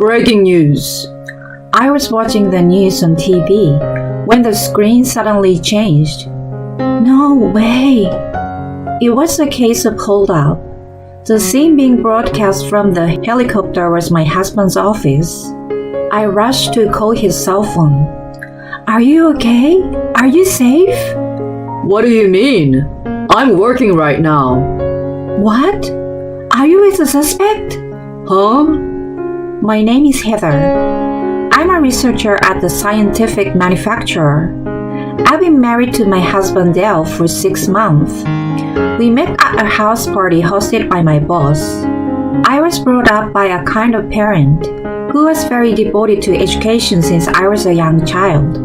Breaking news. I was watching the news on TV when the screen suddenly changed. No way! It was a case of holdup. The scene being broadcast from the helicopter was my husband's office. I rushed to call his cell phone. Are you okay? Are you safe? What do you mean? I'm working right now. What? Are you with the suspect? Huh? My name is Heather. I'm a researcher at the scientific manufacturer. I've been married to my husband Dale for 6 months. We met at a house party hosted by my boss. I was brought up by a kind of parent who was very devoted to education since I was a young child.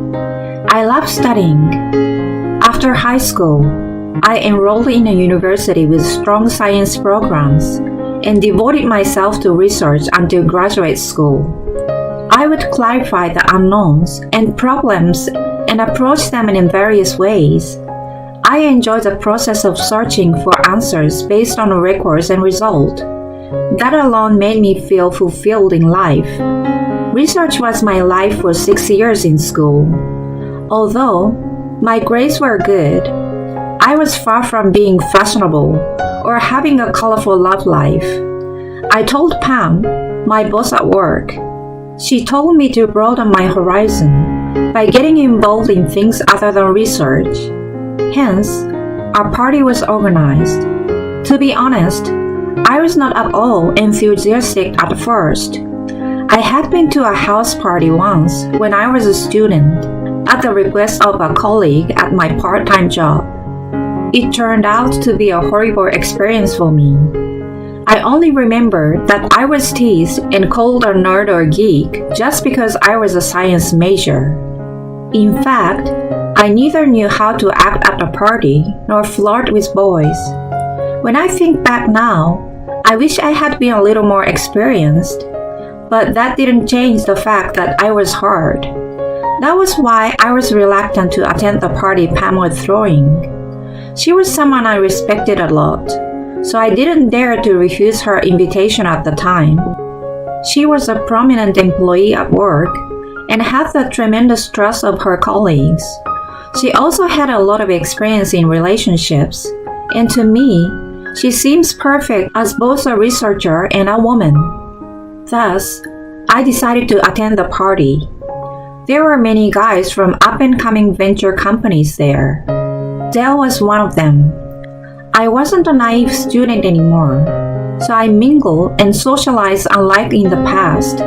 I love studying. After high school, I enrolled in a university with strong science programs and devoted myself to research until graduate school. I would clarify the unknowns and problems and approach them in various ways. I enjoyed the process of searching for answers based on records and results. That alone made me feel fulfilled in life. Research was my life for 6 years in school. Although my grades were good, I was far from being fashionable or having a colorful love life. I told Pam, my boss at work. She told me to broaden my horizon by getting involved in things other than research. Hence, our party was organized. To be honest, I was not at all enthusiastic at first. I had been to a house party once when I was a student at the request of a colleague at my part-time job. It turned out to be a horrible experience for me. I only remember that I was teased and called a nerd or geek just because I was a science major. In fact, I neither knew how to act at a party nor flirt with boys. When I think back now, I wish I had been a little more experienced, but that didn't change the fact that I was hard. That was why I was reluctant to attend the party Pam was throwing. She was someone I respected a lot, so I didn't dare to refuse her invitation at the time. She was a prominent employee at work and had the tremendous trust of her colleagues. She also had a lot of experience in relationships, and to me, she seems perfect as both a researcher and a woman. Thus, I decided to attend the party. There were many guys from up-and-coming venture companies there. Dale was one of them. I wasn't a naive student anymore, so I mingled and socialized unlike in the past.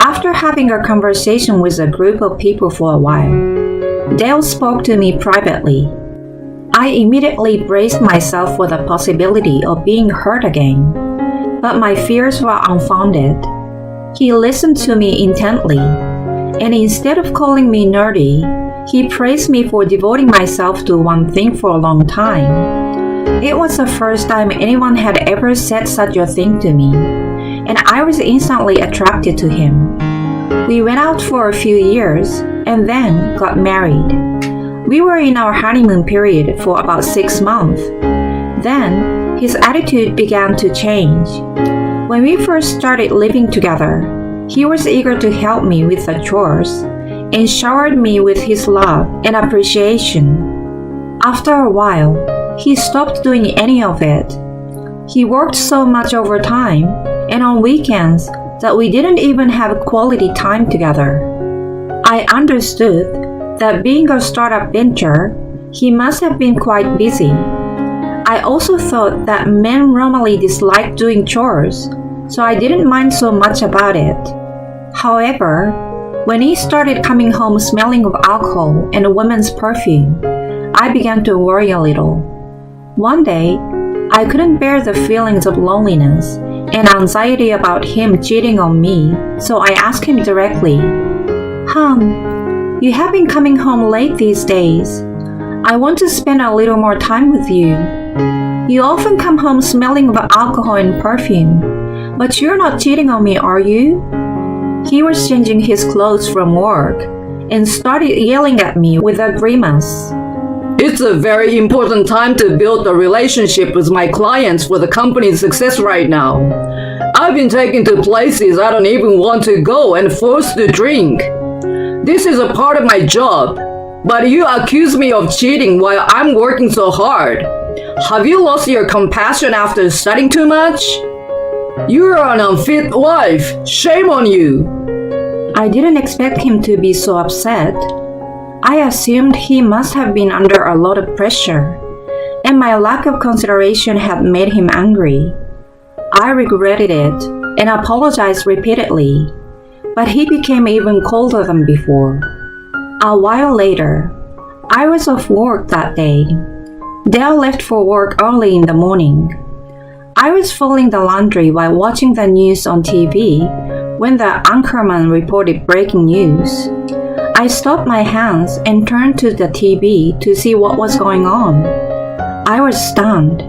After having a conversation with a group of people for a while, Dale spoke to me privately. I immediately braced myself for the possibility of being hurt again, but my fears were unfounded. He listened to me intently, and instead of calling me nerdy, he praised me for devoting myself to one thing for a long time. It was the first time anyone had ever said such a thing to me, and I was instantly attracted to him. We went out for a few years and then got married. We were in our honeymoon period for about 6 months. Then, his attitude began to change. When we first started living together, he was eager to help me with the chores and showered me with his love and appreciation. After a while, he stopped doing any of it. He worked so much overtime and on weekends that we didn't even have quality time together. I understood that being a startup venture, he must have been quite busy. I also thought that men normally dislike doing chores, so I didn't mind so much about it. However, when he started coming home smelling of alcohol and a woman's perfume, I began to worry a little. One day, I couldn't bear the feelings of loneliness and anxiety about him cheating on me, so I asked him directly, you have been coming home late these days. I want to spend a little more time with you. You often come home smelling of alcohol and perfume, but you're not cheating on me, are you?" He was changing his clothes from work and started yelling at me with a grimace. It's a very important time to build a relationship with my clients for the company's success right now. I've been taken to places I don't even want to go and forced to drink. This is a part of my job, but you accuse me of cheating while I'm working so hard. Have you lost your compassion after studying too much? You're an unfit wife. Shame on you. I didn't expect him to be so upset. I assumed he must have been under a lot of pressure, and my lack of consideration had made him angry. I regretted it and apologized repeatedly, but he became even colder than before. A while later, I was off work that day. Dale left for work early in the morning. I was folding the laundry while watching the news on TV when the anchorman reported breaking news. I stopped my hands and turned to the TV to see what was going on. I was stunned.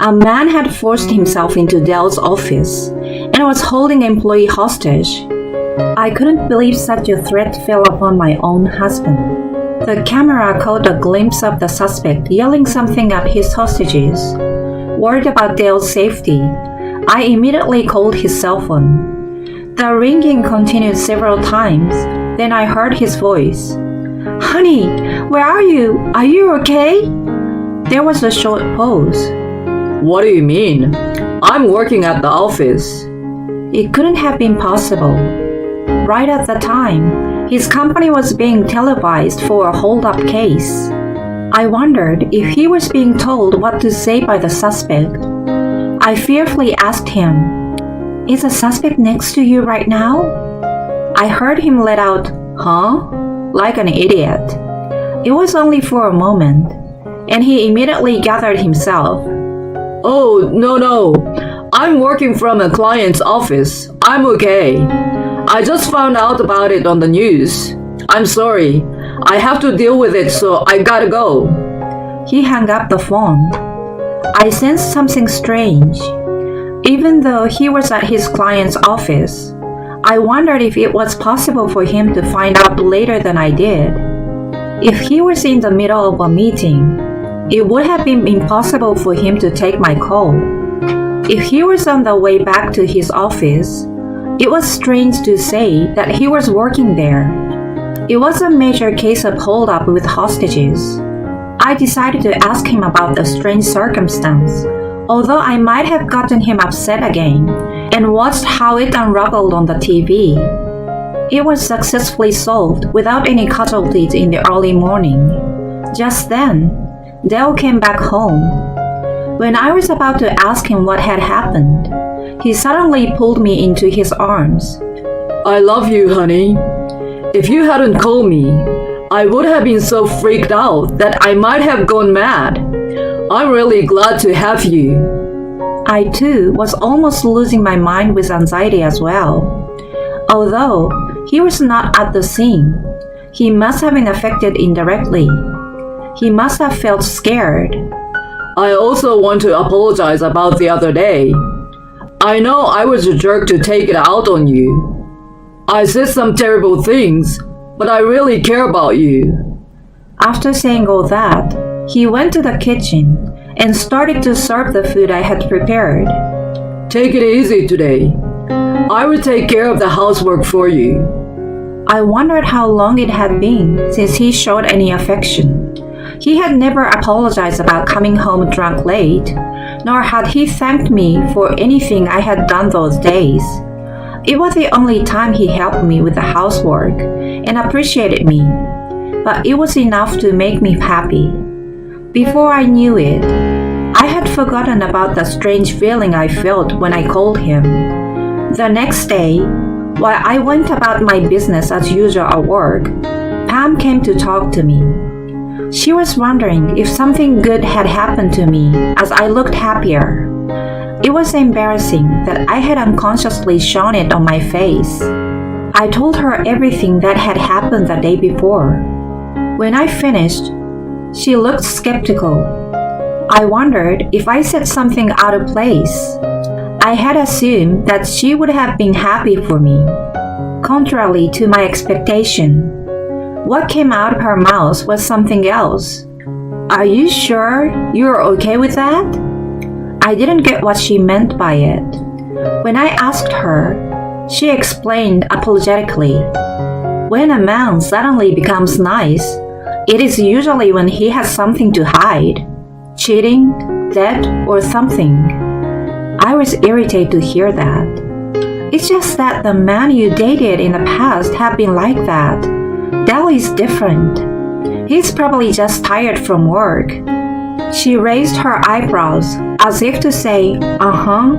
A man had forced himself into Dell's office and was holding an employee hostage. I couldn't believe such a threat fell upon my own husband. The camera caught a glimpse of the suspect yelling something at his hostages. Worried about Dale's safety, I immediately called his cell phone. The ringing continued several times. Then I heard his voice. "Honey, where are you? Are you okay?" There was a short pause. What do you mean? I'm working at the office. It couldn't have been possible. Right at the time, his company was being televised for a hold-up case. I wondered if he was being told what to say by the suspect. I fearfully asked him, "Is the suspect next to you right now?" I heard him let out, "Huh?" like an idiot. It was only for a moment, and he immediately gathered himself. Oh, no. I'm working from a client's office. I'm okay. I just found out about it on the news. I'm sorry. I have to deal with it, so I gotta go. He hung up the phone. I sensed something strange. Even though he was at his client's office, I wondered if it was possible for him to find out later than I did. If he was in the middle of a meeting, it would have been impossible for him to take my call. If he was on the way back to his office, it was strange to say that he was working there. It was a major case of hold-up with hostages. I decided to ask him about the strange circumstance, although I might have gotten him upset again, and watched how it unraveled on the TV. It was successfully solved without any casualties in the early morning. Just then, Dale came back home. When I was about to ask him what had happened, he suddenly pulled me into his arms. I love you, honey. If you hadn't called me, I would have been so freaked out that I might have gone mad. I'm really glad to have you. I too was almost losing my mind with anxiety as well. Although he was not at the scene, he must have been affected indirectly. He must have felt scared. I also want to apologize about the other day. I know I was a jerk to take it out on you. I said some terrible things, but I really care about you. After saying all that, he went to the kitchen and started to serve the food I had prepared. Take it easy today. I will take care of the housework for you. I wondered how long it had been since he showed any affection. He had never apologized about coming home drunk late, nor had he thanked me for anything I had done those days. It was the only time he helped me with the housework and appreciated me, but it was enough to make me happy. Before I knew it, I had forgotten about the strange feeling I felt when I called him. The next day, while I went about my business as usual at work, Pam came to talk to me. She was wondering if something good had happened to me as I looked happier. It was embarrassing that I had unconsciously shown it on my face. I told her everything that had happened the day before. When I finished, she looked skeptical. I wondered if I said something out of place. I had assumed that she would have been happy for me, contrary to my expectation. What came out of her mouth was something else. Are you sure you're okay with that? I didn't get what she meant by it. When I asked her, she explained apologetically. When a man suddenly becomes nice, it is usually when he has something to hide, cheating, debt, or something. I was irritated to hear that. It's just that the men you dated in the past have been like that. Dell is different. He's probably just tired from work. She raised her eyebrows as if to say, uh-huh,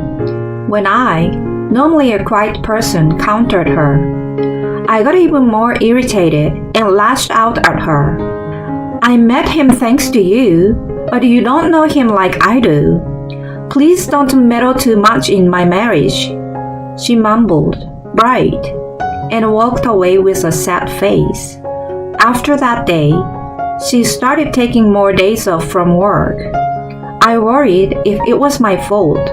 when I, normally a quiet person, countered her. I got even more irritated and lashed out at her. I met him thanks to you, but you don't know him like I do. Please don't meddle too much in my marriage. She mumbled, right, and walked away with a sad face. After that day, she started taking more days off from work. I worried if it was my fault.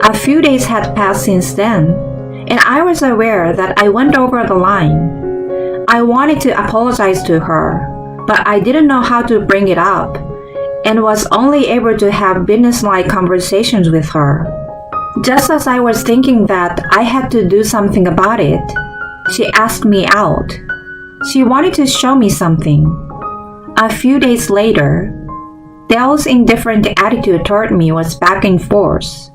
A few days had passed since then, and I was aware that I went over the line. I wanted to apologize to her, but I didn't know how to bring it up, and was only able to have businesslike conversations with her. Just as I was thinking that I had to do something about it, she asked me out. She wanted to show me something. A few days later, Dell's indifferent attitude toward me was back in force,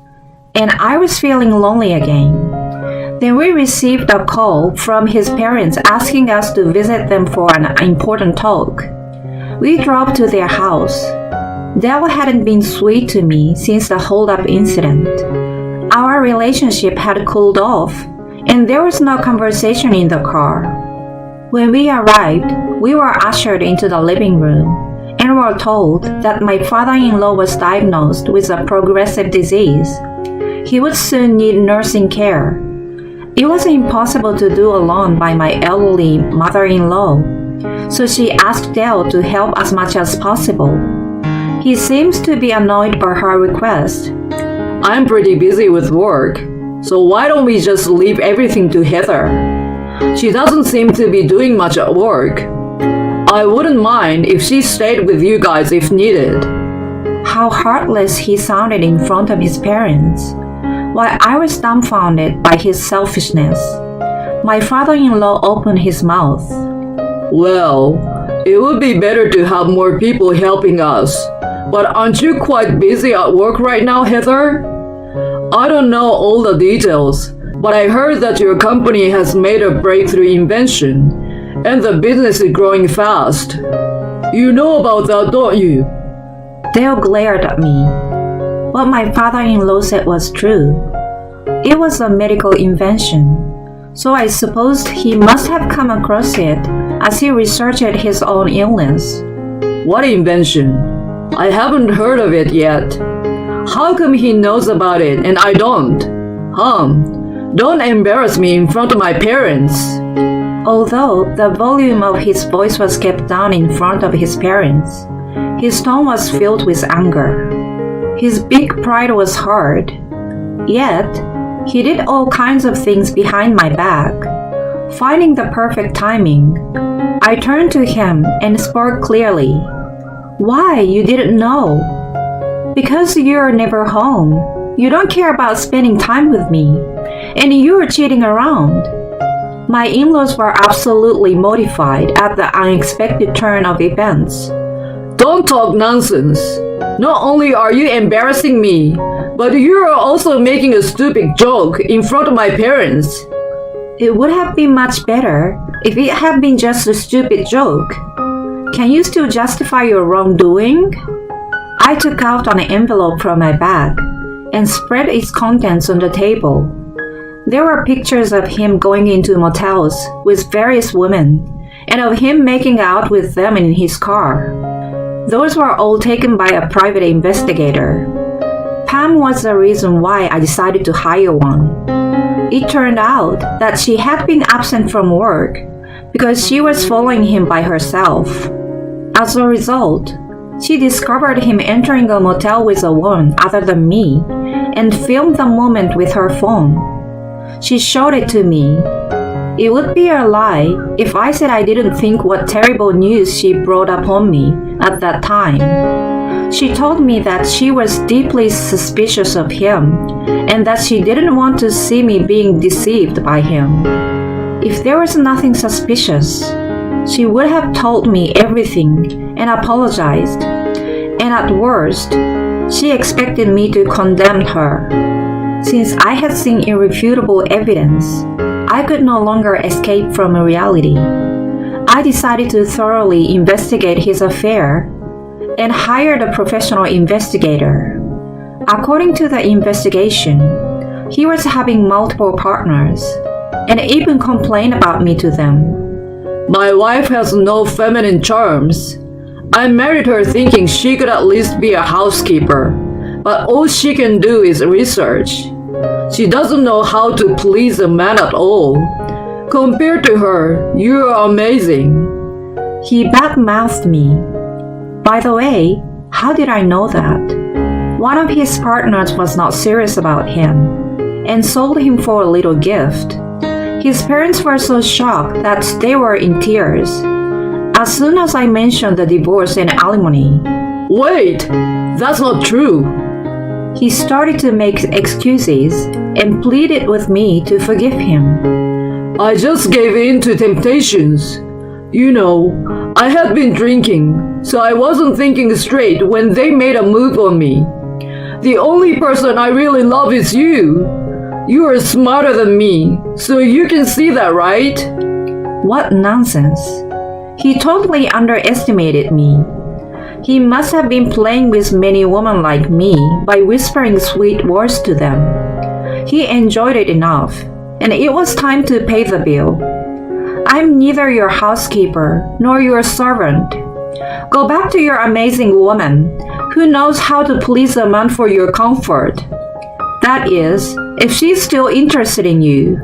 and I was feeling lonely again. Then we received a call from his parents asking us to visit them for an important talk. We drove to their house. Dell hadn't been sweet to me since the hold-up incident. Our relationship had cooled off, and there was no conversation in the car. When we arrived, we were ushered into the living room and were told that my father-in-law was diagnosed with a progressive disease. He would soon need nursing care. It was impossible to do alone by my elderly mother-in-law, so she asked Dell to help as much as possible. He seems to be annoyed by her request. I'm pretty busy with work, so why don't we just leave everything to Heather? She doesn't seem to be doing much at work. I wouldn't mind if she stayed with you guys if needed. How heartless he sounded in front of his parents, while I was dumbfounded by his selfishness. My father-in-law opened his mouth. Well, it would be better to have more people helping us. But aren't you quite busy at work right now, Heather? I don't know all the details, but I heard that your company has made a breakthrough invention, and the business is growing fast. You know about that, don't you? Dale glared at me. What my father-in-law said was true. It was a medical invention, so I supposed he must have come across it as he researched his own illness. What invention? I haven't heard of it yet. How come he knows about it and I don't? Don't embarrass me in front of my parents. Although the volume of his voice was kept down in front of his parents, his tone was filled with anger. His big pride was hurt. Yet, he did all kinds of things behind my back. Finding the perfect timing, I turned to him and spoke clearly. Why, you didn't know? Because you're never home. You don't care about spending time with me. And you're cheating around. My in-laws were absolutely mortified at the unexpected turn of events. Don't talk nonsense. Not only are you embarrassing me, but you're also making a stupid joke in front of my parents. It would have been much better if it had been just a stupid joke. Can you still justify your wrongdoing? I took out an envelope from my bag and spread its contents on the table. There were pictures of him going into motels with various women and of him making out with them in his car. Those were all taken by a private investigator. Pam was the reason why I decided to hire one. It turned out that she had been absent from work because she was following him by herself. As a result, she discovered him entering a motel with a woman other than me and filmed the moment with her phone. She showed it to me. It would be a lie if I said I didn't think what terrible news she brought upon me at that time. She told me that she was deeply suspicious of him and that she didn't want to see me being deceived by him. If there was nothing suspicious, she would have told me everything and apologized. And at worst, she expected me to condemn her. Since I had seen irrefutable evidence, I could no longer escape from reality. I decided to thoroughly investigate his affair and hired a professional investigator. According to the investigation, he was having multiple partners and even complained about me to them. My wife has no feminine charms. I married her thinking she could at least be a housekeeper, but all she can do is research. She doesn't know how to please a man at all. Compared to her, you are amazing. He badmouthed me. By the way, how did I know that? One of his partners was not serious about him and sold him for a little gift. His parents were so shocked that they were in tears as soon as I mentioned the divorce and alimony. Wait, that's not true. He started to make excuses and pleaded with me to forgive him. I just gave in to temptations. You know, I had been drinking, so I wasn't thinking straight when they made a move on me. The only person I really love is you. You are smarter than me, so you can see that, right? What nonsense. He totally underestimated me. He must have been playing with many women like me by whispering sweet words to them. He enjoyed it enough, and it was time to pay the bill. I'm neither your housekeeper nor your servant. Go back to your amazing woman, who knows how to please a man for your comfort. That is, if she's still interested in you.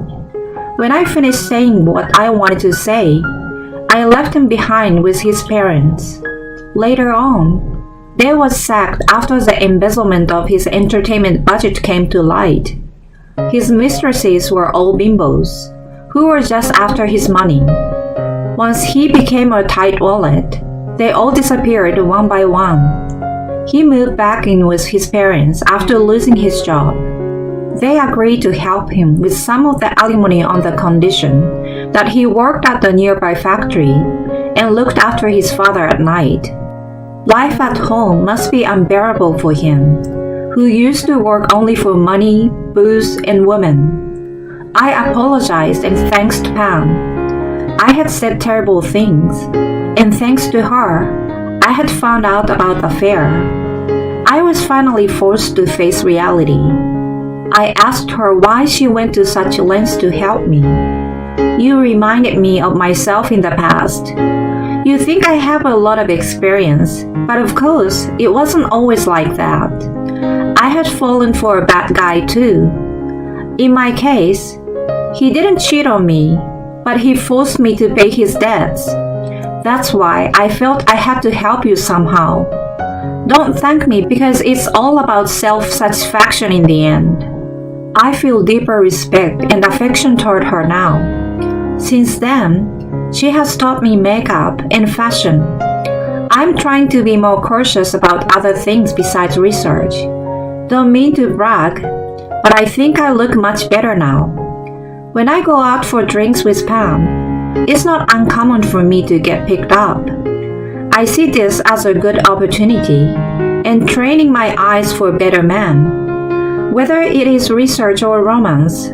When I finished saying what I wanted to say, I left him behind with his parents. Later on, Dale was sacked after the embezzlement of his entertainment budget came to light. His mistresses were all bimbos, who were just after his money. Once he became a tight wallet, they all disappeared one by one. He moved back in with his parents after losing his job. They agreed to help him with some of the alimony on the condition that he worked at the nearby factory and looked after his father at night. Life at home must be unbearable for him, who used to work only for money, booze, and women. I apologized and thanked Pam. I had said terrible things, and thanks to her, I had found out about the affair. I was finally forced to face reality. I asked her why she went to such lengths to help me. You reminded me of myself in the past. You think I have a lot of experience, but of course, it wasn't always like that. I had fallen for a bad guy too. In my case, he didn't cheat on me, but he forced me to pay his debts. That's why I felt I had to help you somehow. Don't thank me because it's all about self-satisfaction in the end. I feel deeper respect and affection toward her now. Since then, she has taught me makeup and fashion. I'm trying to be more cautious about other things besides research. Don't mean to brag, but I think I look much better now. When I go out for drinks with Pam, it's not uncommon for me to get picked up. I see this as a good opportunity and training my eyes for better men. Whether it is research or romance,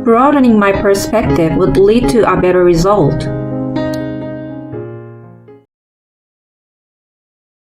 broadening my perspective would lead to a better result.